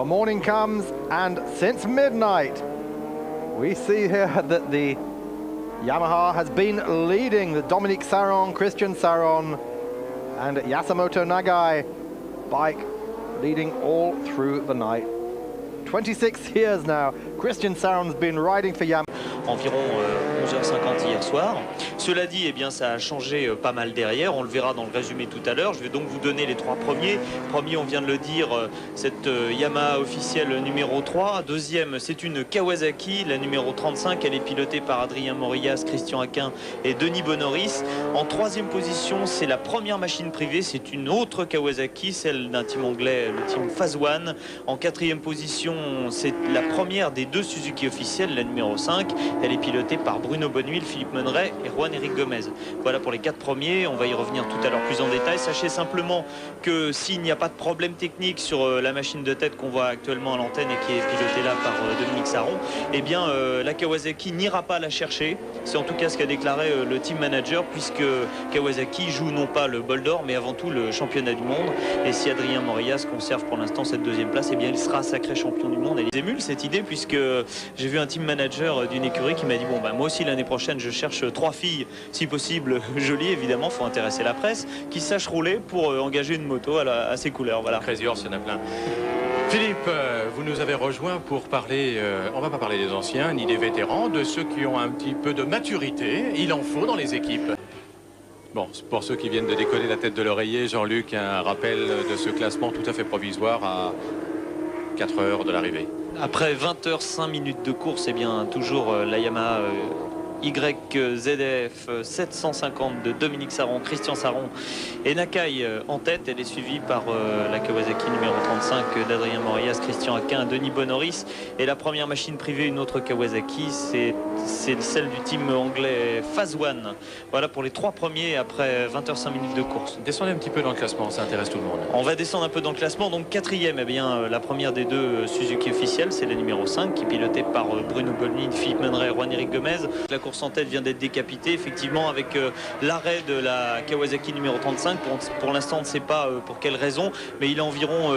Well, morning comes, and since midnight, we see here that the Yamaha has been leading the Dominique Sarron, Christian Sarron, and Yasumoto Nagai bike leading all through the night. 26 years now, Christian Sarron's been riding for Yamaha. Environ 11h50 hier soir. Cela dit, eh bien, ça a changé pas mal derrière. On le verra dans le résumé tout à l'heure. Je vais donc vous donner les trois premiers. Premier, on vient de le dire, cette Yamaha officielle numéro 3. Deuxième, c'est une Kawasaki, la numéro 35. Elle est pilotée par Adrien Morillas, Christian Aquin et Denis Bonoris. En troisième position, c'est la première machine privée. C'est une autre Kawasaki, celle d'un team anglais, le team Phase One. En quatrième position, c'est la première des deux Suzuki officielles, la numéro 5. Elle est pilotée par Bruno Bonnehuile, Philippe Monneret et Juan-Éric Gomez. Voilà pour les quatre premiers. On va y revenir tout à l'heure plus en détail. Sachez simplement que s'il n'y a pas de problème technique sur la machine de tête qu'on voit actuellement à l'antenne et qui est pilotée là par Dominique Sarron, eh bien la Kawasaki n'ira pas la chercher. C'est en tout cas ce qu'a déclaré le team manager, puisque Kawasaki joue non pas le bol d'or mais avant tout le championnat du monde. Et si Adrien Morillas conserve pour l'instant cette deuxième place, eh bien il sera sacré champion du monde. Elle émule cette idée, puisque j'ai vu un team manager d'une écurie qui m'a dit bon bah moi aussi l'année prochaine je cherche trois filles, si possible jolies évidemment, faut intéresser la presse, qui sachent rouler pour engager une moto à ses couleurs. Voilà. Crazy Horse, il y en a plein. Philippe, vous nous avez rejoint pour parler, on va pas parler des anciens ni des vétérans, de ceux qui ont un petit peu de maturité. Il en faut dans les équipes. Bon, pour ceux qui viennent de décoller la tête de l'oreiller, Jean-Luc, un rappel de ce classement tout à fait provisoire à 4 heures de l'arrivée. Après 20h 5 minutes de course, eh bien toujours la Yamaha YZF 750 de Dominique Sarron, Christian Sarron et Nakai en tête. Elle est suivie par la Kawasaki numéro 35 d'Adrien Morillas, Christian Aquin, Denis Bonoris. Et la première machine privée, une autre Kawasaki, c'est celle du team anglais Phase One. Voilà pour les trois premiers après 20h 5 minutes de course. Descendez un petit peu dans le classement, ça intéresse tout le monde. On va descendre un peu dans le classement. Donc quatrième, eh bien, la première des deux Suzuki officielles, c'est la numéro 5 qui est pilotée par Bruno Bonnehuile, Philippe Monneret et Juan-Éric Gomez. La course en tête vient d'être décapitée, effectivement, avec l'arrêt de la Kawasaki numéro 35. Pour l'instant, on ne sait pas pour quelle raison, mais il a environ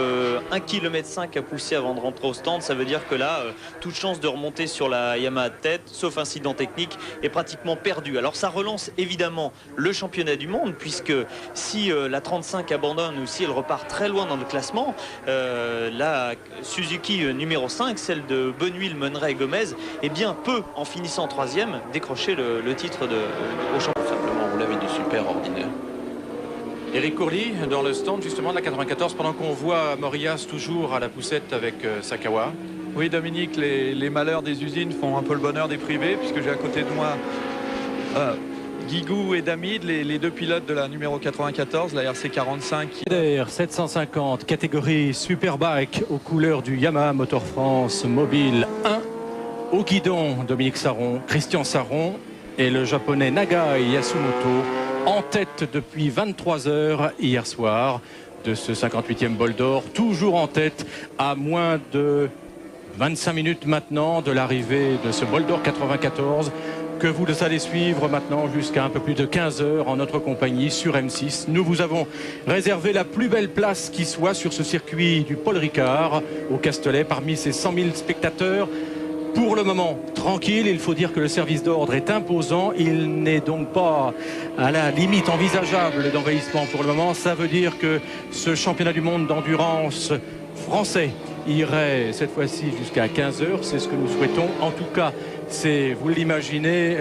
1,5 km à pousser avant de rentrer au stand. Ça veut dire que là, toute chance de remonter sur la Yamaha de tête, sauf incident technique, est pratiquement perdue. Alors ça relance évidemment le championnat du monde, puisque si la 35 abandonne ou si elle repart très loin dans le classement, la Suzuki numéro 5, celle de Bonnehuile, Monneret et Gomez, eh bien peut, en finissant troisième, décrocher le titre au championnat. Simplement, vous l'avez du super ordinaire. Éric Courly dans le stand justement de la 94, pendant qu'on voit Morillas toujours à la poussette avec Sakawa. Oui Dominique, les malheurs des usines font un peu le bonheur des privés, puisque j'ai à côté de moi Guigou et Damid, les deux pilotes de la numéro 94, la RC45. 750, catégorie Superbike aux couleurs du Yamaha Motor France Mobile 1. Au guidon, Dominique Sarron, Christian Sarron et le japonais Nagai Yasumoto en tête depuis 23 heures hier soir de ce 58e bol d'or, toujours en tête à moins de 25 minutes maintenant de l'arrivée de ce bol d'or 94 que vous allez suivre maintenant jusqu'à un peu plus de 15 heures en notre compagnie sur M6. Nous vous avons réservé la plus belle place qui soit sur ce circuit du Paul Ricard au Castellet parmi ces 100 000 spectateurs. Pour le moment, tranquille, il faut dire que le service d'ordre est imposant. Il n'est donc pas à la limite envisageable d'envahissement pour le moment. Ça veut dire que ce championnat du monde d'endurance français irait cette fois-ci jusqu'à 15 heures. C'est ce que nous souhaitons. En tout cas, c'est, vous l'imaginez,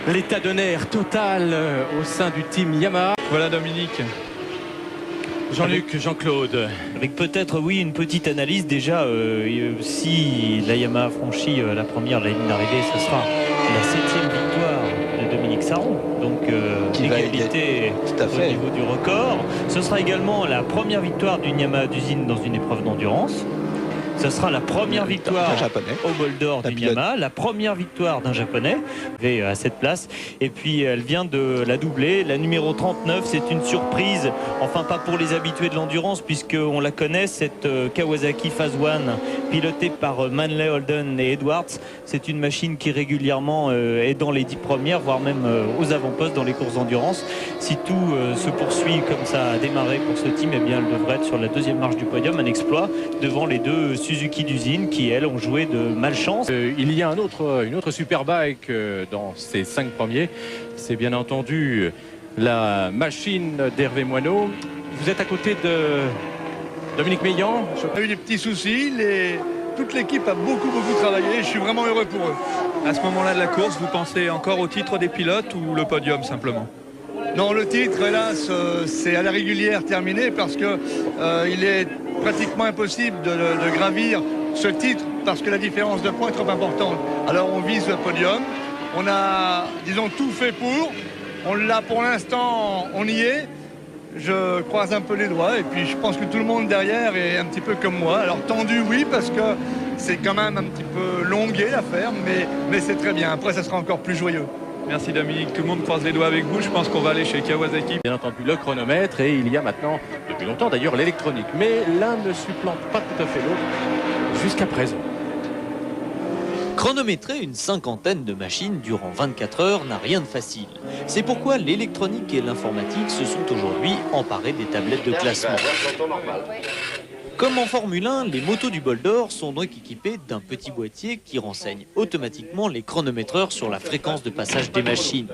l'état de nerfs total au sein du team Yamaha. Voilà Dominique. Jean-Luc, Jean-Claude. Avec peut-être, oui, une petite analyse. Déjà, si la Yamaha franchit la première de la ligne d'arrivée, ce sera la 7e victoire de Dominique Sarron. Donc, égalité au niveau du record. Ce sera également la première victoire d'une Yamaha d'usine dans une épreuve d'endurance. Ce sera la première victoire au bol d'or du Yamaha, la première victoire d'un japonais à cette place. Et puis elle vient de la doubler, la numéro 39. C'est une surprise, enfin pas pour les habitués de l'endurance, puisqu'on la connaît, cette Kawasaki Phase One pilotée par Manley, Holden et Edwards. C'est une machine qui régulièrement est dans les 10 premières, voire même aux avant-postes dans les courses d'endurance. Si tout se poursuit comme ça a démarré pour ce team, eh bien elle devrait être sur la deuxième marche du podium, un exploit devant les deux Suzuki d'usine qui, elles, ont joué de malchance. Il y a une autre Superbike dans ces 5 premiers. C'est bien entendu la machine d'Hervé Moineau. Vous êtes à côté de Dominique Meillan. On a eu des petits soucis. Toute l'équipe a beaucoup travaillé. Je suis vraiment heureux pour eux. À ce moment-là de la course, vous pensez encore au titre des pilotes ou le podium simplement? Non, le titre, hélas, c'est à la régulière terminé parce que il est pratiquement impossible de gravir ce titre parce que la différence de points est trop importante. Alors on vise le podium. On a, disons, tout fait pour. On l'a pour l'instant, on y est. Je croise un peu les doigts et puis je pense que tout le monde derrière est un petit peu comme moi. Alors tendu, oui, parce que c'est quand même un petit peu longué l'affaire, mais c'est très bien. Après, ça sera encore plus joyeux. Merci Dominique, tout le monde croise les doigts avec vous. Je pense qu'on va aller chez Kawasaki. Bien entendu le chronomètre et il y a maintenant, depuis longtemps d'ailleurs, l'électronique. Mais l'un ne supplante pas tout à fait l'autre jusqu'à présent. Chronométrer une cinquantaine de machines durant 24 heures n'a rien de facile. C'est pourquoi l'électronique et l'informatique se sont aujourd'hui emparés des tablettes de classement. Comme en Formule 1, les motos du bol d'or sont donc équipées d'un petit boîtier qui renseigne automatiquement les chronométreurs sur la fréquence de passage des machines.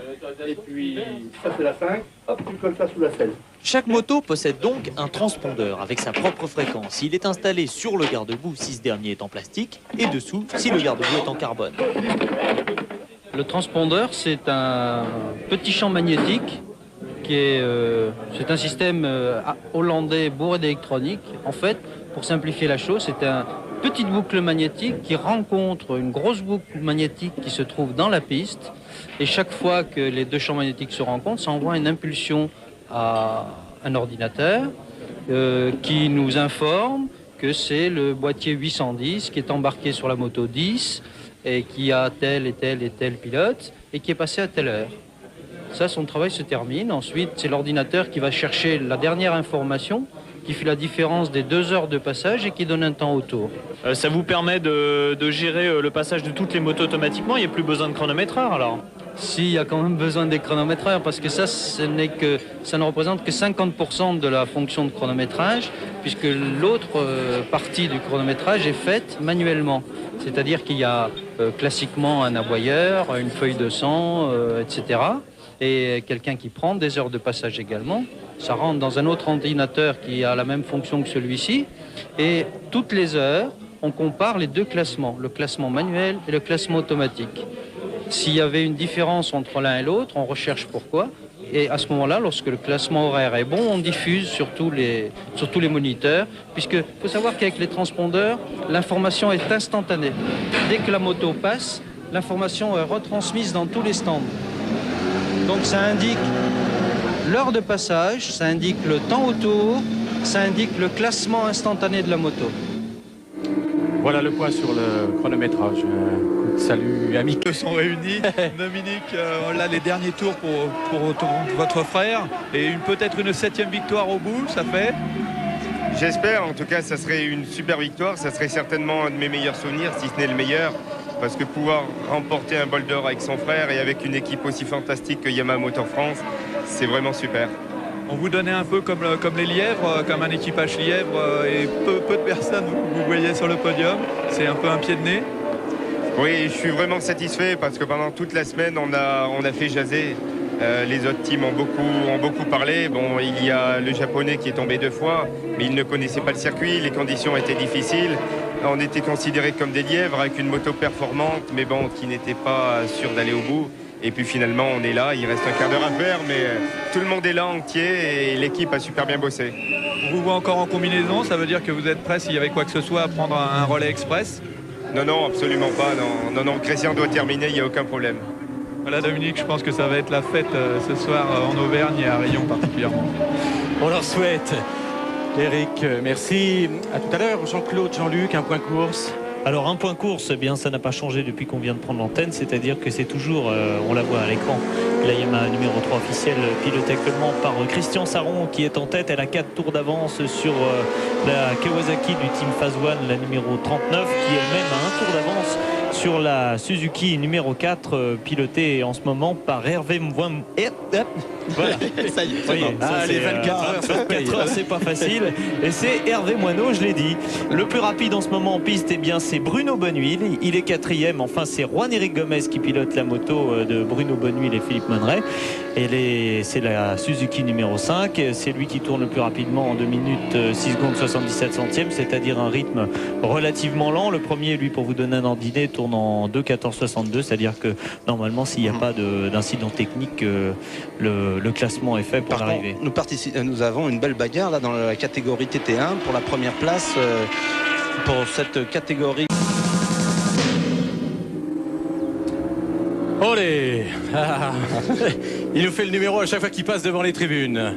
Et puis, ça c'est la 5, hop, tu colles ça sous la 16. Chaque moto possède donc un transpondeur avec sa propre fréquence. Il est installé sur le garde-boue si ce dernier est en plastique et dessous si le garde-boue est en carbone. Le transpondeur, c'est un petit champ magnétique c'est un système hollandais bourré d'électronique. En fait, pour simplifier la chose, c'est une petite boucle magnétique qui rencontre une grosse boucle magnétique qui se trouve dans la piste. Et chaque fois que les deux champs magnétiques se rencontrent, ça envoie une impulsion à un ordinateur qui nous informe que c'est le boîtier 810 qui est embarqué sur la moto 10 et qui a tel et tel et tel pilote et qui est passé à telle heure. Ça, son travail se termine. Ensuite, c'est l'ordinateur qui va chercher la dernière information qui fait la différence des 2 heures de passage et qui donne un temps autour. Ça vous permet de gérer le passage de toutes les motos automatiquement. Il n'y a plus besoin de chronométreur alors? Si, il y a quand même besoin des chronométreurs parce que ça ne représente que 50% de la fonction de chronométrage puisque l'autre partie du chronométrage est faite manuellement. C'est-à-dire qu'il y a classiquement un aboyeur, une feuille de sang, etc. Et quelqu'un qui prend des heures de passage également. Ça rentre dans un autre ordinateur qui a la même fonction que celui-ci. Et toutes les heures, on compare les deux classements, le classement manuel et le classement automatique. S'il y avait une différence entre l'un et l'autre, on recherche pourquoi. Et à ce moment-là, lorsque le classement horaire est bon, on diffuse sur tous les moniteurs. Puisqu'il faut savoir qu'avec les transpondeurs, l'information est instantanée. Dès que la moto passe, l'information est retransmise dans tous les stands. Donc ça indique l'heure de passage, ça indique le temps autour, ça indique le classement instantané de la moto. Voilà le point sur le chronométrage. Salut amis. Ils sont réunis. Dominique, là les derniers tours pour votre frère et peut-être une 7e victoire au bout, ça fait? J'espère, en tout cas ça serait une super victoire, ça serait certainement un de mes meilleurs souvenirs, si ce n'est le meilleur. Parce que pouvoir remporter un bol d'or avec son frère et avec une équipe aussi fantastique que Yamaha Motor France, c'est vraiment super. On vous donnait un peu comme les lièvres, comme un équipage lièvre et peu de personnes vous voyez sur le podium. C'est un peu un pied de nez. Oui, je suis vraiment satisfait parce que pendant toute la semaine, on a fait jaser. Les autres teams ont beaucoup parlé. Bon, il y a le japonais qui est tombé 2 fois, mais il ne connaissait pas le circuit, les conditions étaient difficiles. On était considérés comme des lièvres avec une moto performante, mais bon, qui n'était pas sûr d'aller au bout. Et puis finalement, on est là, il reste un quart d'heure à faire, mais tout le monde est là entier et l'équipe a super bien bossé. On vous voit encore en combinaison, ça veut dire que vous êtes prêt s'il y avait quoi que ce soit à prendre un relais express? Non, absolument pas. Non, Christian doit terminer, il n'y a aucun problème. Voilà Dominique, je pense que ça va être la fête ce soir en Auvergne et à Rion particulièrement. On leur souhaite. Eric, merci. À tout à l'heure. Jean-Claude, Jean-Luc, un point course. Alors un point course, eh bien ça n'a pas changé depuis qu'on vient de prendre l'antenne, c'est-à-dire que c'est toujours, on la voit à l'écran, la Yamaha numéro 3 officielle pilotée actuellement par Christian Sarron qui est en tête. Elle a 4 tours d'avance sur la Kawasaki du Team Phase One, la numéro 39, qui elle-même a un tour d'avance sur la Suzuki numéro 4 pilotée en ce moment par Hervé Mouin. Voilà. Ça y est, Voyez, ça, les 24 heures, c'est pas facile. Et c'est Hervé Moineau, je l'ai dit. Le plus rapide en ce moment en piste, eh bien, c'est Bruno Bonnehuile. Il est 4e. Enfin, c'est Juan-Éric Gomez qui pilote la moto de Bruno Bonnehuile et Philippe Monneret. Et c'est la Suzuki numéro 5. C'est lui qui tourne le plus rapidement en 2 minutes 6 secondes 77 centièmes, c'est-à-dire un rythme relativement lent. Le premier, lui, pour vous donner un ordre d'idée, tourne en 2,14,62, c'est-à-dire que normalement, s'il n'y a pas d'incident technique, le classement est fait pour l'arrivée. Nous avons une belle bagarre là dans la catégorie TT1 pour la première place pour cette catégorie. Olé. Il nous fait le numéro à chaque fois qu'il passe devant les tribunes.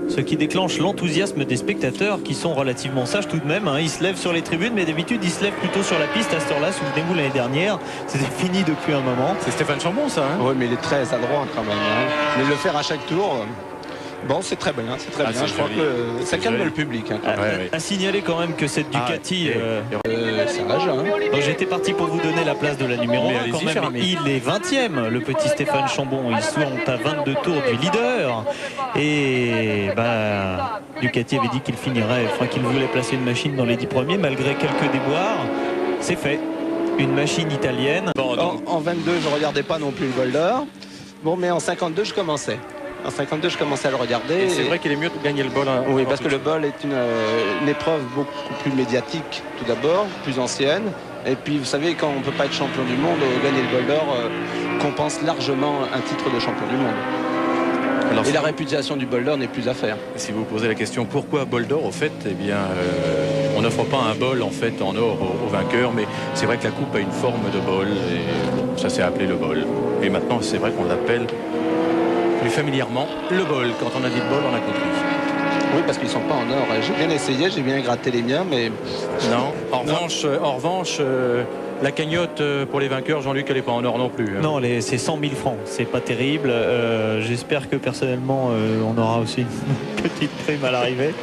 Ce qui déclenche l'enthousiasme des spectateurs qui sont relativement sages tout de même. Ils se lèvent sur les tribunes, mais d'habitude ils se lèvent plutôt sur la piste à cette heure-là. Souvenez-vous, l'année dernière, c'était fini depuis un moment. C'est Stéphane Chambon, ça. Oui, mais il est très adroit quand même. Mais le faire à chaque tour. Bon, c'est très bien, c'est très bien. Je crois que ça calme le public. À signaler quand même que cette Ducati, sage, j'étais parti pour vous donner la place de la numéro 1 quand même. Il est 20e, le petit Stéphane Chambon. Ils sont à 22 tours du leader. Et Ducati avait dit qu'il finirait, enfin qu'il voulait placer une machine dans les 10 premiers malgré quelques déboires. C'est fait. Une machine italienne. En 22, je regardais pas non plus le Boulder. Bon, mais en 52, je commençais. En 52, je commençais à le regarder. C'est vrai qu'il est mieux de gagner le bol. Oui, parce que le bol est une épreuve beaucoup plus médiatique, tout d'abord, plus ancienne. Et puis, vous savez, quand on ne peut pas être champion du monde, gagner le bol d'or compense largement un titre de champion du monde. Alors, et la réputation du bol d'or n'est plus à faire. Si vous posez la question pourquoi bol d'or, au fait, eh bien, on n'offre pas un bol en fait en or au vainqueur, mais c'est vrai que la coupe a une forme de bol et ça s'est appelé le bol. Et maintenant, c'est vrai qu'on l'appelle plus familièrement le bol. Quand on a dit bol, on a compris. Oui, parce qu'ils ne sont pas en or. J'ai bien essayé, j'ai bien gratté les miens, mais... Non. En revanche, la cagnotte pour les vainqueurs, Jean-Luc, elle n'est pas en or non plus. Non, c'est 100 000 francs. C'est pas terrible. J'espère que personnellement, on aura aussi une petite prime à l'arrivée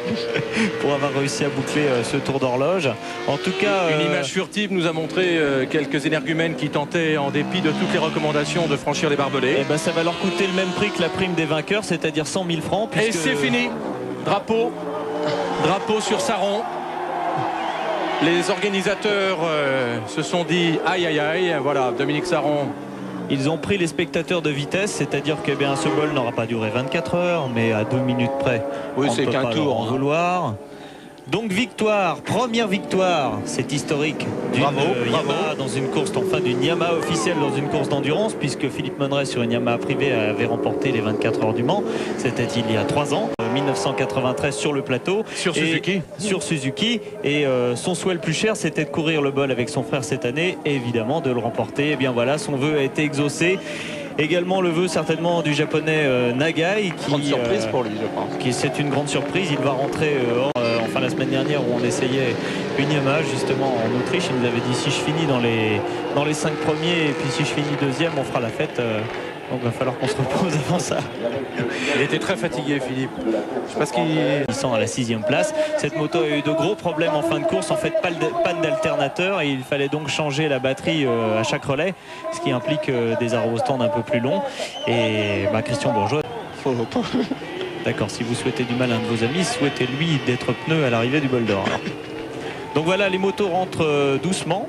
pour avoir réussi à boucler ce tour d'horloge. En tout cas... Une image furtive nous a montré quelques énergumènes qui tentaient, en dépit de toutes les recommandations, de franchir les barbelés. Et ça va leur coûter le même prix que la prime des vainqueurs, c'est-à-dire 100 000 francs. Et c'est fini. Drapeau sur Sarron. Les organisateurs se sont dit aïe aïe aïe, voilà, Dominique Sarron. Ils ont pris les spectateurs de vitesse, c'est-à-dire que ce bol n'aura pas duré 24 heures, mais à 2 minutes près. Oui, c'est qu'un tour. En vouloir. Donc victoire, première victoire, c'est historique d'une Yamaha dans une course, enfin d'une Yamaha officielle dans une course d'endurance, puisque Philippe Monneret sur une Yamaha privée avait remporté les 24 heures du Mans. C'était il y a 3 ans, 1993 sur le plateau. Sur Suzuki. Et son souhait le plus cher, c'était de courir le bol avec son frère cette année et évidemment de le remporter. Et bien voilà, son vœu a été exaucé. Également le vœu certainement du japonais Nagai. Grande surprise pour lui, je pense. C'est une grande surprise. Il va rentrer enfin la semaine dernière où on essayait une Yamaha justement en Autriche. Il nous avait dit si je finis dans les 5 premiers et puis si je finis deuxième, on fera la fête. Donc il va falloir qu'on se repose avant ça. Il était très fatigué, Philippe. Je sais pas ce qu'il sent à la 6e place. Cette moto a eu de gros problèmes en fin de course. En fait, panne d'alternateur et il fallait donc changer la batterie à chaque relais, ce qui implique des arrêts au stand un peu plus longs. Et Christian Bourgeois. D'accord, si vous souhaitez du mal à un de vos amis, souhaitez-lui d'être pneu à l'arrivée du bol d'or. Donc voilà, les motos rentrent doucement.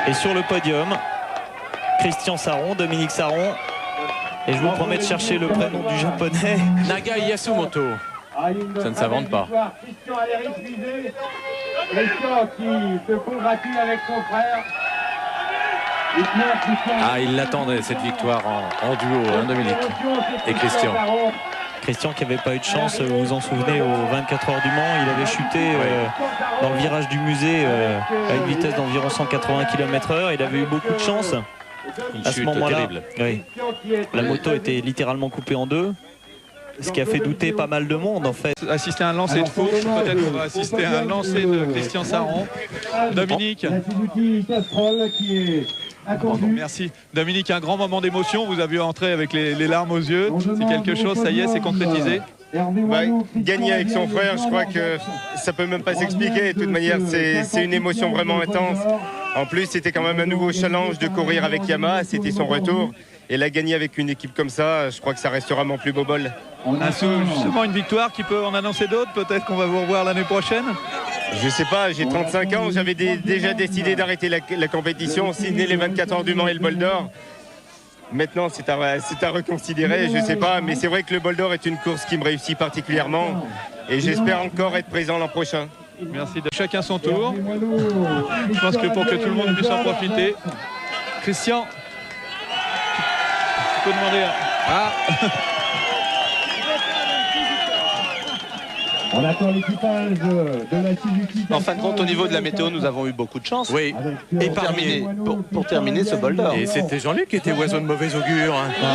Et sur le podium, Christian Sarron, Dominique Sarron. Et je vous promets de chercher le prénom du japonais. Nagai Yasumoto. Ça ne s'invente pas. Christian qui se congratule avec son frère. Ah, il l'attendait cette victoire en duo, Dominique et Christian. Christian qui n'avait pas eu de chance, vous vous en souvenez, aux 24 heures du Mans, il avait chuté dans le virage du musée à une vitesse d'environ 180 km/h. Il avait eu beaucoup de chance à ce moment-là. Oui. La moto était littéralement coupée en deux. ce qui a fait douter pas mal de monde en fait. Assister à un lancer de course, peut-être qu'on va assister à un lancer de Christian Saron. Dominique. Merci. Dominique, un grand moment d'émotion. Vous avez vu entrer avec les larmes aux yeux. C'est quelque chose, ça y est, c'est concrétisé. Gagner avec son frère, je crois que ça peut même pas s'expliquer. De toute manière, c'est une émotion vraiment intense. En plus, c'était quand même un nouveau challenge de courir avec Yamaha. C'était son retour. Et là, gagner avec une équipe comme ça, je crois que ça restera mon plus beau bol. Justement, une victoire qui peut en annoncer d'autres. Peut-être qu'on va vous revoir l'année prochaine. Je sais pas, j'ai 35 ans. J'avais déjà décidé d'arrêter la compétition, signer les 24 heures du Mans et le bol d'or. Maintenant, c'est à reconsidérer, je sais pas, mais c'est vrai que le bol d'or est une course qui me réussit particulièrement et j'espère encore être présent l'an prochain. Merci. Chacun son tour. Je pense que pour que tout le monde puisse en profiter. Christian, tu peux demander à... On attend l'équipage de la Suzuki. En fin de compte, au niveau de la météo, nous avons eu beaucoup de chance. Oui, et pour terminer ce bol d'or. Et c'était Jean-Luc qui était oiseau de mauvais augure.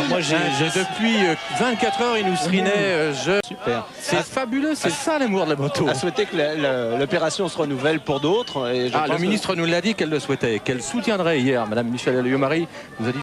Moi, depuis 24 heures, il nous serinait. Super. C'est fabuleux, c'est ça l'amour de la moto. À souhaiter que l'opération se renouvelle pour d'autres. Le ministre nous l'a dit qu'elle le souhaitait, qu'elle soutiendrait hier. Madame Michèle Alliot-Marie nous a dit